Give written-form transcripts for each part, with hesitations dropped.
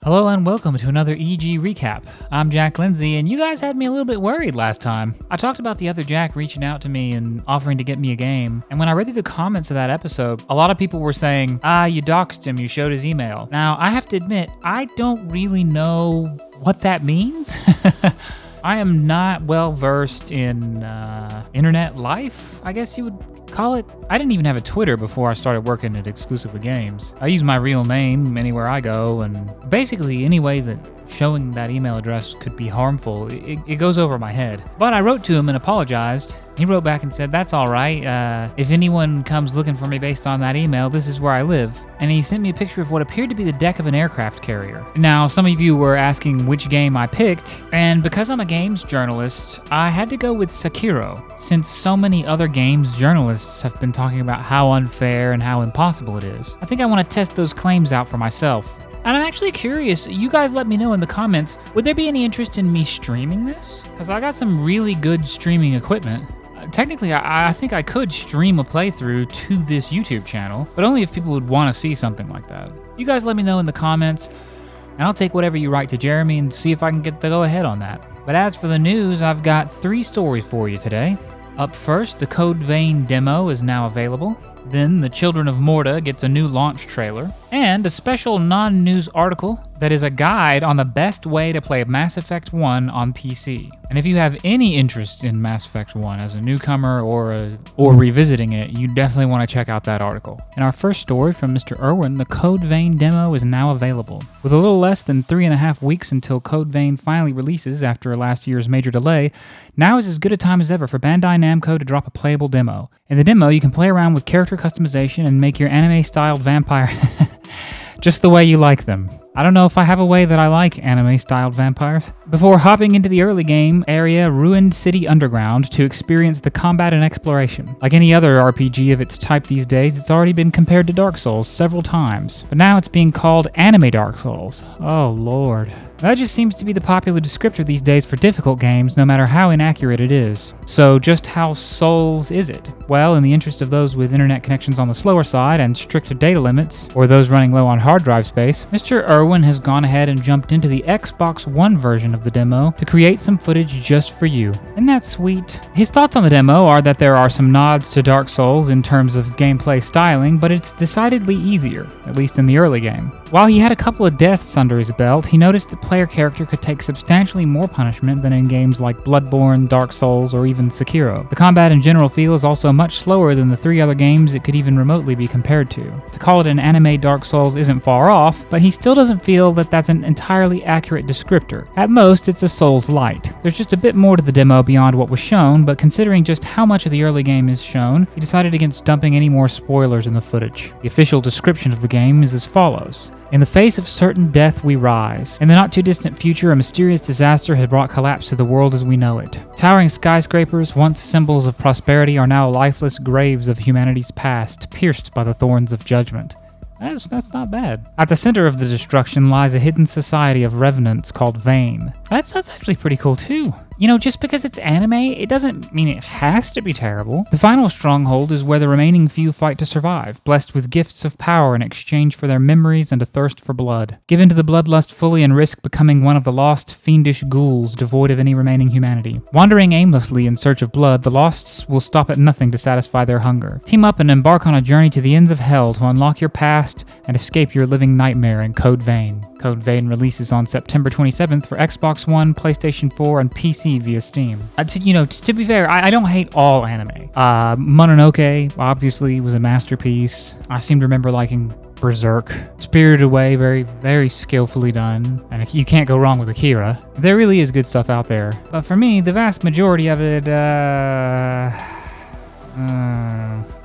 Hello and welcome to another EG Recap. I'm Jack Lindsay, and you guys had me a little bit worried last time. I talked about the other Jack reaching out to me and offering to get me a game, and when I read through the comments of that episode, a lot of people were saying, you doxed him, you showed his email. Now, I have to admit, I don't really know what that means. I am not well versed in internet life, I guess you would call it. I didn't even have a Twitter before I started working at Exclusively Games. I use my real name anywhere I go, and basically any way that showing that email address could be harmful, it goes over my head. But I wrote to him and apologized. He wrote back and said, that's all right. If anyone comes looking for me based on that email, this is where I live. And he sent me a picture of what appeared to be the deck of an aircraft carrier. Now, some of you were asking which game I picked, and because I'm a games journalist, I had to go with Sekiro, since so many other games journalists have been talking about how unfair and how impossible it is. I think I want to test those claims out for myself. And I'm actually curious, you guys let me know in the comments, would there be any interest in me streaming this? Because I got some really good streaming equipment. Technically, I think I could stream a playthrough to this YouTube channel, but only if people would want to see something like that. You guys let me know in the comments, and I'll take whatever you write to Jeremy and see if I can get the go-ahead on that. But as for the news, I've got 3 stories for you today. Up first, the Code Vein demo is now available. Then, the Children of Morta gets a new launch trailer. And a special non-news article that is a guide on the best way to play Mass Effect 1 on PC. And if you have any interest in Mass Effect 1 as a newcomer or revisiting it, you definitely want to check out that article. In our first story from Mr. Irwin, the Code Vein demo is now available. With a little less than 3.5 weeks until Code Vein finally releases after last year's major delay, now is as good a time as ever for Bandai Namco to drop a playable demo. In the demo, you can play around with character customization and make your anime-styled vampire just the way you like them. I don't know if I have a way that I like anime-styled vampires. Before hopping into the early game area Ruined City Underground to experience the combat and exploration. Like any other RPG of its type these days, it's already been compared to Dark Souls several times, but now it's being called Anime Dark Souls. Oh lord. That just seems to be the popular descriptor these days for difficult games, no matter how inaccurate it is. So just how Souls is it? Well, in the interest of those with internet connections on the slower side and stricter data limits, or those running low on hard drive space, Mr. Irwin has gone ahead and jumped into the Xbox One version of the demo to create some footage just for you. Isn't that sweet? His thoughts on the demo are that there are some nods to Dark Souls in terms of gameplay styling, but it's decidedly easier, at least in the early game. While he had a couple of deaths under his belt, he noticed the player character could take substantially more punishment than in games like Bloodborne, Dark Souls, or even Sekiro. The combat and general feel is also much slower than the 3 other games it could even remotely be compared to. To call it an anime Dark Souls isn't far off, but he still doesn't feel that that's an entirely accurate descriptor. At most, it's a Souls-light. There's just a bit more to the demo beyond what was shown, but considering just how much of the early game is shown, he decided against dumping any more spoilers in the footage. The official description of the game is as follows. In the face of certain death, we rise. In the not-too-distant future, a mysterious disaster has brought collapse to the world as we know it. Towering skyscrapers, once symbols of prosperity, are now lifeless graves of humanity's past, pierced by the thorns of judgment. That's not bad. At the center of the destruction lies a hidden society of revenants called Vein. That's actually pretty cool too. You know, just because it's anime, it doesn't mean it has to be terrible. The final stronghold is where the remaining few fight to survive, blessed with gifts of power in exchange for their memories and a thirst for blood. Given to the bloodlust fully and risk becoming one of the lost, fiendish ghouls devoid of any remaining humanity. Wandering aimlessly in search of blood, the losts will stop at nothing to satisfy their hunger. Team up and embark on a journey to the ends of hell to unlock your past and escape your living nightmare in Code Vein. Code Vein releases on September 27th for Xbox One, PlayStation 4, and PC via Steam. To be fair, I don't hate all anime. Mononoke, obviously, was a masterpiece. I seem to remember liking Berserk. Spirited Away, very, very skillfully done. And you can't go wrong with Akira. There really is good stuff out there. But for me, the vast majority of it,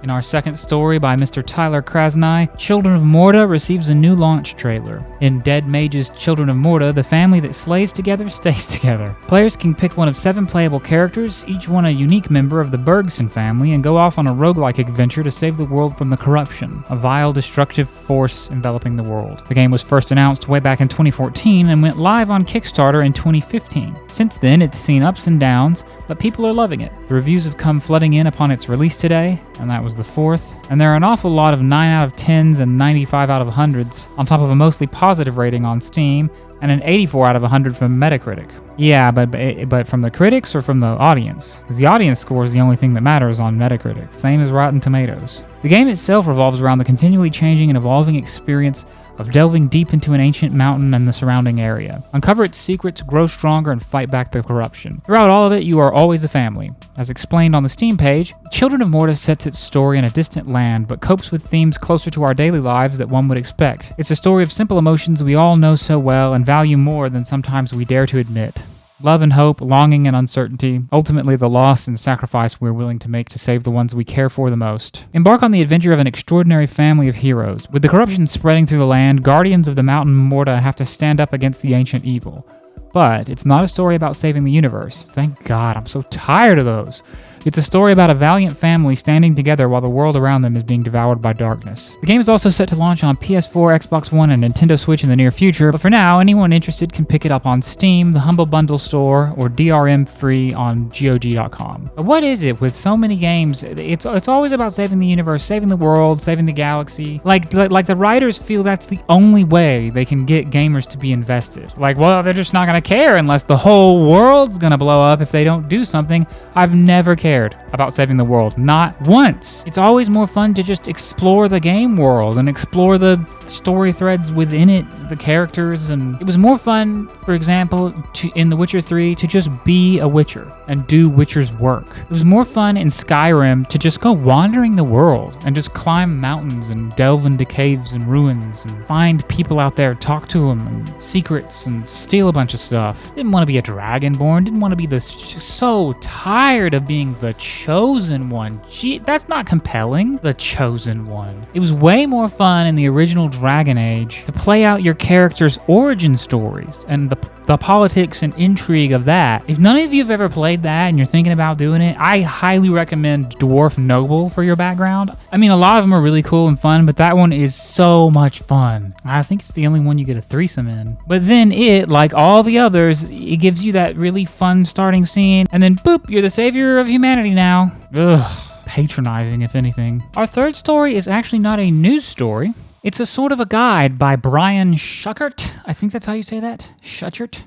In our second story by Mr. Tyler Krasny, Children of Morta receives a new launch trailer. In Dead Mage's Children of Morta, the family that slays together stays together. Players can pick one of 7 playable characters, each one a unique member of the Bergson family, and go off on a roguelike adventure to save the world from the corruption, a vile, destructive force enveloping the world. The game was first announced way back in 2014 and went live on Kickstarter in 2015. Since then, it's seen ups and downs, but people are loving it. The reviews have come flooding in upon its release today, and that was the 4th, and there are an awful lot of 9 out of 10s and 95 out of 100s, on top of a mostly positive rating on Steam, and an 84 out of 100 from Metacritic. Yeah, but from the critics or from the audience? Because the audience score is the only thing that matters on Metacritic, same as Rotten Tomatoes. The game itself revolves around the continually changing and evolving experience of delving deep into an ancient mountain and the surrounding area. Uncover its secrets, grow stronger, and fight back the corruption. Throughout all of it, you are always a family. As explained on the Steam page, Children of Morta sets its story in a distant land, but copes with themes closer to our daily lives that one would expect. It's a story of simple emotions we all know so well and value more than sometimes we dare to admit. Love and hope, longing and uncertainty, ultimately the loss and sacrifice we're willing to make to save the ones we care for the most. Embark on the adventure of an extraordinary family of heroes. With the corruption spreading through the land, guardians of the mountain Morta have to stand up against the ancient evil. But it's not a story about saving the universe. Thank God, I'm so tired of those. It's a story about a valiant family standing together while the world around them is being devoured by darkness. The game is also set to launch on PS4, Xbox One, and Nintendo Switch in the near future, but for now, anyone interested can pick it up on Steam, the Humble Bundle Store, or DRM free on GOG.com. But what is it with so many games? It's always about saving the universe, saving the world, saving the galaxy. Like the writers feel that's the only way they can get gamers to be invested. Like, well, they're just not gonna care unless the whole world's gonna blow up if they don't do something. I've never cared about saving the world, not once. It's always more fun to just explore the game world and explore the story threads within it, the characters, and it was more fun, for example, in The Witcher 3 to just be a Witcher and do Witcher's work. It was more fun in Skyrim to just go wandering the world and just climb mountains and delve into caves and ruins and find people out there, talk to them, and secrets, and steal a bunch of stuff. Didn't want to be a dragonborn, didn't want to be so tired of being the chosen one. Gee, that's not compelling. The chosen one. It was way more fun in the original Dragon Age to play out your character's origin stories and the politics and intrigue of that. If none of you have ever played that and you're thinking about doing it, I highly recommend Dwarf Noble for your background. I mean, a lot of them are really cool and fun, but that one is so much fun. I think it's the only one you get a threesome in. But then it, like all the others, it gives you that really fun starting scene, and then boop, you're the savior of humanity now. Ugh. Patronizing, if anything. Our third story is actually not a news story. It's a sort of a guide by Brian Schuchert. I think that's how you say that. Schuchert?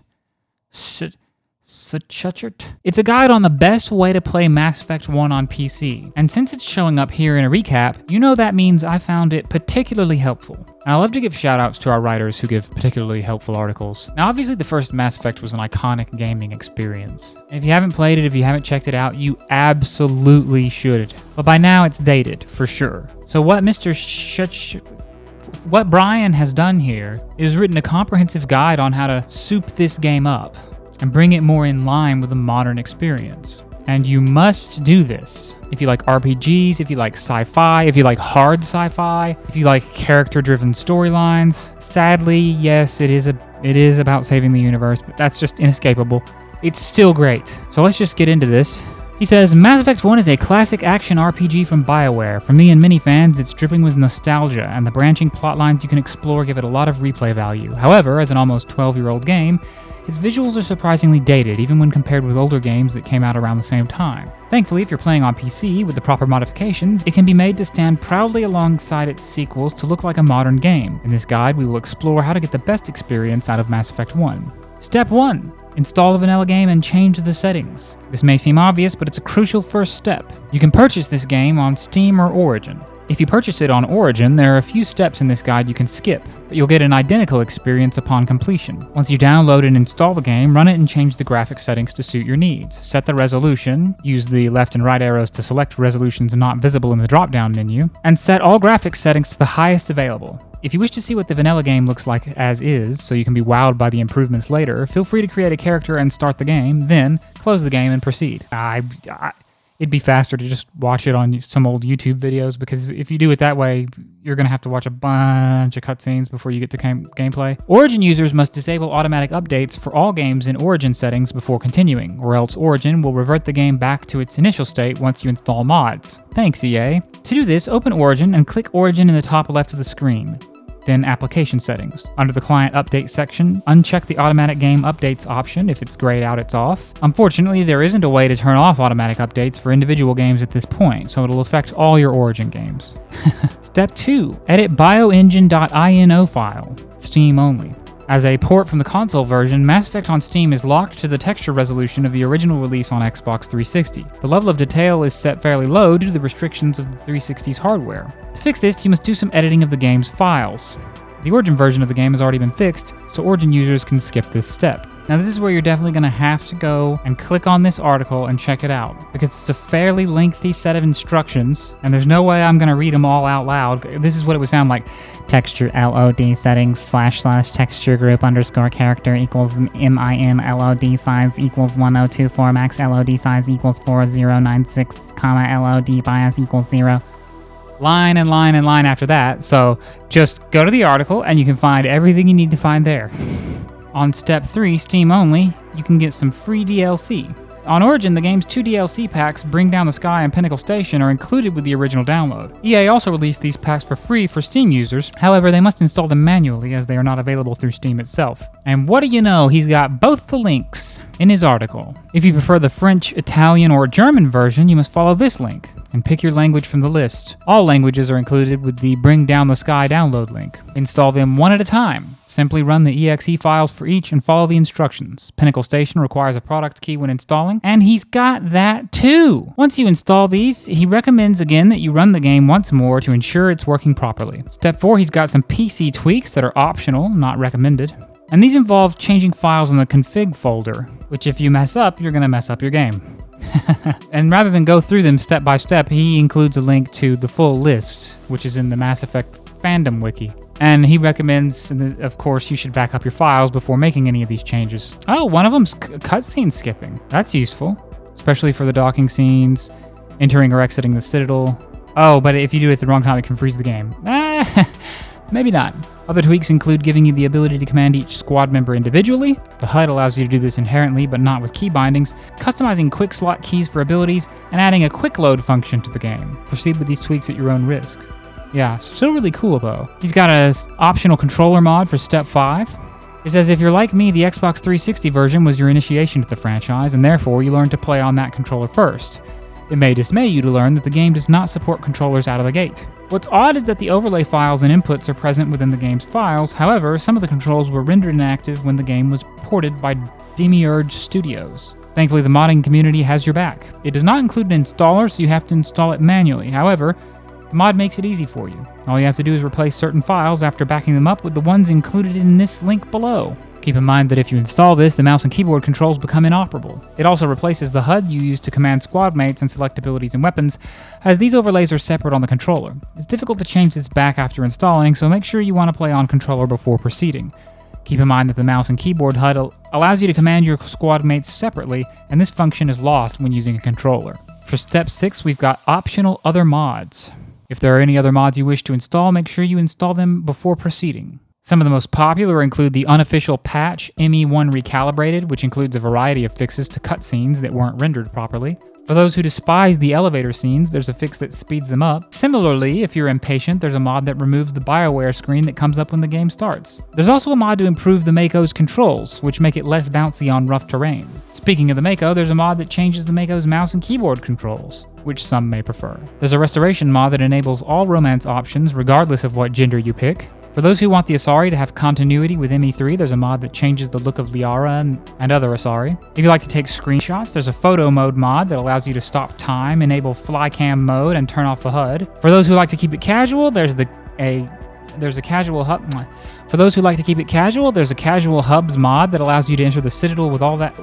Schuchert? It's a guide on the best way to play Mass Effect 1 on PC. And since it's showing up here in a recap, you know that means I found it particularly helpful. And I love to give shoutouts to our writers who give particularly helpful articles. Now, obviously, the first Mass Effect was an iconic gaming experience. And if you haven't played it, if you haven't checked it out, you absolutely should. But by now, it's dated, for sure. So what Brian has done here is written a comprehensive guide on how to soup this game up and bring it more in line with a modern experience. And you must do this if you like RPGs, if you like sci-fi, if you like hard sci-fi, if you like character-driven storylines. Sadly, yes, it is about saving the universe, but that's just inescapable. It's still great. So let's just get into this. He says, Mass Effect 1 is a classic action RPG from BioWare. For me and many fans, it's dripping with nostalgia, and the branching plotlines you can explore give it a lot of replay value. However, as an almost 12-year-old game, its visuals are surprisingly dated, even when compared with older games that came out around the same time. Thankfully, if you're playing on PC with the proper modifications, it can be made to stand proudly alongside its sequels to look like a modern game. In this guide, we will explore how to get the best experience out of Mass Effect 1. Step 1. Install the vanilla game and change the settings. This may seem obvious, but it's a crucial first step. You can purchase this game on Steam or Origin. If you purchase it on Origin, there are a few steps in this guide you can skip, but you'll get an identical experience upon completion. Once you download and install the game, run it and change the graphics settings to suit your needs. Set the resolution, use the left and right arrows to select resolutions not visible in the drop-down menu, and set all graphics settings to the highest available. If you wish to see what the vanilla game looks like as is, so you can be wowed by the improvements later, feel free to create a character and start the game, then close the game and proceed. It'd be faster to just watch it on some old YouTube videos, because if you do it that way, you're going to have to watch a bunch of cutscenes before you get to gameplay. Origin users must disable automatic updates for all games in Origin settings before continuing, or else Origin will revert the game back to its initial state once you install mods. Thanks, EA. To do this, open Origin and click Origin in the top left of the screen. then Application Settings. Under the Client Update section, uncheck the Automatic Game Updates option. If it's grayed out, it's off. Unfortunately, there isn't a way to turn off automatic updates for individual games at this point, so it'll affect all your Origin games. Step 2. Edit bioengine.ini file. Steam only. As a port from the console version, Mass Effect on Steam is locked to the texture resolution of the original release on Xbox 360. The level of detail is set fairly low due to the restrictions of the 360's hardware. To fix this, you must do some editing of the game's files. The Origin version of the game has already been fixed, so Origin users can skip this step. Now this is where you're definitely going to have to go and click on this article and check it out, because it's a fairly lengthy set of instructions, and there's no way I'm going to read them all out loud. This is what it would sound like. Texture LOD settings / texture group _ character equals min LOD size equals 1024 max LOD size equals 4096 LOD bias equals 0. Line and line and line after that, so just go to the article and you can find everything you need to find there. On Step 3, Steam only, you can get some free DLC. On Origin, the game's 2 DLC packs, Bring Down the Sky and Pinnacle Station, are included with the original download. EA also released these packs for free for Steam users, however, they must install them manually as they are not available through Steam itself. And what do you know, he's got both the links in his article. If you prefer the French, Italian, or German version, you must follow this link and pick your language from the list. All languages are included with the Bring Down the Sky download link. Install them one at a time. Simply run the exe files for each and follow the instructions. Pinnacle Station requires a product key when installing, and he's got that too. Once you install these, he recommends again that you run the game once more to ensure it's working properly. Step 4, he's got some PC tweaks that are optional, not recommended. And these involve changing files in the config folder, which if you mess up, you're going to mess up your game. And rather than go through them step by step, he includes a link to the full list, which is in the Mass Effect fandom wiki. And he recommends, of course, you should back up your files before making any of these changes. Oh, one of them's cutscene skipping. That's useful, especially for the docking scenes, entering or exiting the Citadel. Oh, but if you do it at the wrong time, it can freeze the game. Maybe not. Other tweaks include giving you the ability to command each squad member individually. The HUD allows you to do this inherently, but not with key bindings. Customizing quick slot keys for abilities, and adding a quick load function to the game. Proceed with these tweaks at your own risk. Yeah, still really cool though. He's got an optional controller mod for Step 5. It says if you're like me, the Xbox 360 version was your initiation to the franchise, and therefore you learned to play on that controller first. It may dismay you to learn that the game does not support controllers out of the gate. What's odd is that the overlay files and inputs are present within the game's files. However, some of the controls were rendered inactive when the game was ported by Demiurge Studios. Thankfully, the modding community has your back. It does not include an installer, so you have to install it manually. However, the mod makes it easy for you. All you have to do is replace certain files after backing them up with the ones included in this link below. Keep in mind that if you install this, the mouse and keyboard controls become inoperable. It also replaces the HUD you use to command squad mates and select abilities and weapons, as these overlays are separate on the controller. It's difficult to change this back after installing, so make sure you want to play on controller before proceeding. Keep in mind that the mouse and keyboard HUD allows you to command your squad mates separately, and this function is lost when using a controller. For Step 6, we've got optional other mods. If there are any other mods you wish to install, make sure you install them before proceeding. Some of the most popular include the unofficial patch ME1 Recalibrated, which includes a variety of fixes to cutscenes that weren't rendered properly. For those who despise the elevator scenes, there's a fix that speeds them up. Similarly, if you're impatient, there's a mod that removes the BioWare screen that comes up when the game starts. There's also a mod to improve the Mako's controls, which make it less bouncy on rough terrain. Speaking of the Mako, there's a mod that changes the Mako's mouse and keyboard controls, which some may prefer. There's a restoration mod that enables all romance options, regardless of what gender you pick. For those who want the Asari to have continuity with ME3, there's a mod that changes the look of Liara and other Asari. If you like to take screenshots, there's a photo mode mod that allows you to stop time, enable flycam mode, and turn off the HUD. For those who like to keep it casual, there's a casual hub. For those who like to keep it casual, there's a casual hubs mod that allows you to enter the Citadel with all that.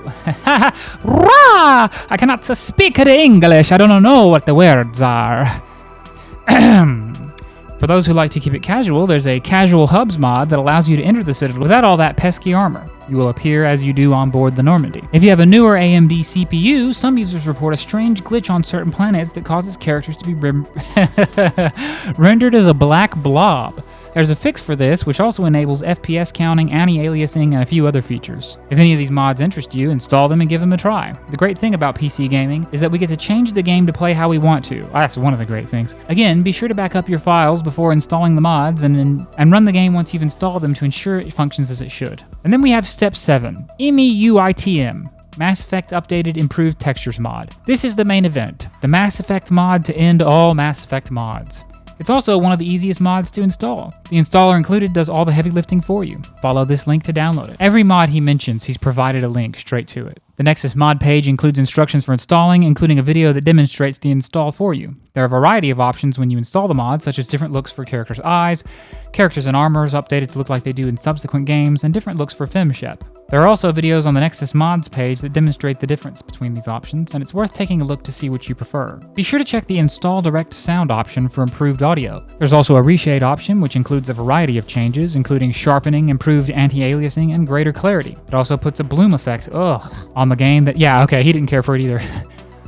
Rah! I cannot speak the English. I don't know what the words are. For those who like to keep it casual, there's a casual hubs mod that allows you to enter the Citadel without all that pesky armor. You will appear as you do on board the Normandy. If you have a newer AMD CPU, some users report a strange glitch on certain planets that causes characters to be rendered as a black blob. There's a fix for this, which also enables FPS counting, anti-aliasing, and a few other features. If any of these mods interest you, install them and give them a try. The great thing about PC gaming is that we get to change the game to play how we want to. That's one of the great things. Again, be sure to back up your files before installing the mods and run the game once you've installed them to ensure it functions as it should. And then we have step 7, MEUITM. Mass Effect Updated Improved Textures mod. This is the main event, the Mass Effect mod to end all Mass Effect mods. It's also one of the easiest mods to install. The installer included does all the heavy lifting for you. Follow this link to download it. Every mod he mentions, he's provided a link straight to it. The Nexus mod page includes instructions for installing, including a video that demonstrates the install for you. There are a variety of options when you install the mod, such as different looks for characters' eyes, characters and armors updated to look like they do in subsequent games, and different looks for FemShep. There are also videos on the Nexus mods page that demonstrate the difference between these options, and it's worth taking a look to see which you prefer. Be sure to check the Install Direct Sound option for improved audio. There's also a reshade option, which includes a variety of changes, including sharpening, improved anti-aliasing, and greater clarity. It also puts a bloom effect, on the game that, he didn't care for it either.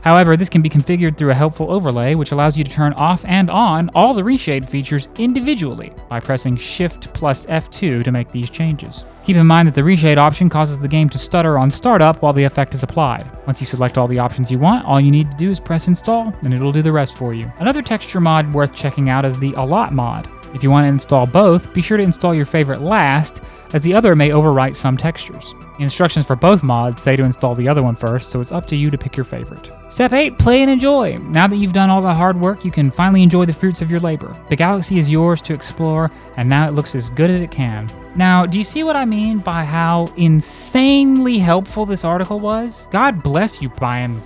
However, this can be configured through a helpful overlay, which allows you to turn off and on all the reshade features individually by pressing Shift plus F2 to make these changes. Keep in mind that the reshade option causes the game to stutter on startup while the effect is applied. Once you select all the options you want, all you need to do is press install, and it'll do the rest for you. Another texture mod worth checking out is the Allot mod. If you want to install both, be sure to install your favorite last, as the other may overwrite some textures. The instructions for both mods say to install the other one first, so it's up to you to pick your favorite. Step 8, play and enjoy. Now that you've done all the hard work, you can finally enjoy the fruits of your labor. The galaxy is yours to explore, and now it looks as good as it can. Now, do you see what I mean by how insanely helpful this article was? God bless you, Brian.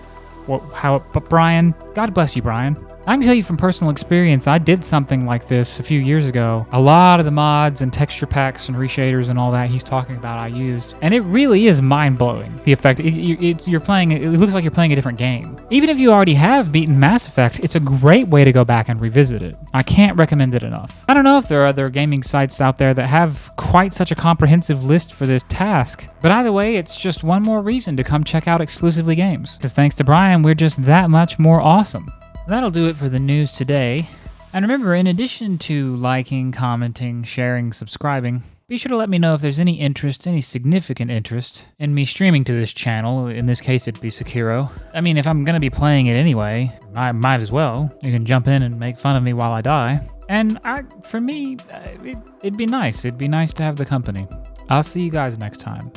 Brian? God bless you, Brian. I can tell you from personal experience, I did something like this a few years ago. A lot of the mods and texture packs and reshaders and all that he's talking about I used. And it really is mind-blowing, the effect. It looks like you're playing a different game. Even if you already have beaten Mass Effect, it's a great way to go back and revisit it. I can't recommend it enough. I don't know if there are other gaming sites out there that have quite such a comprehensive list for this task. But either way, it's just one more reason to come check out Exclusively Games. Because thanks to Brian, we're just that much more awesome. That'll do it for the news today. And remember, in addition to liking, commenting, sharing, subscribing, be sure to let me know if there's any significant interest in me streaming to this channel. In this case, it'd be Sekiro. I mean, if I'm going to be playing it anyway, I might as well. You can jump in and make fun of me while I die. And for me, it'd be nice. It'd be nice to have the company. I'll see you guys next time.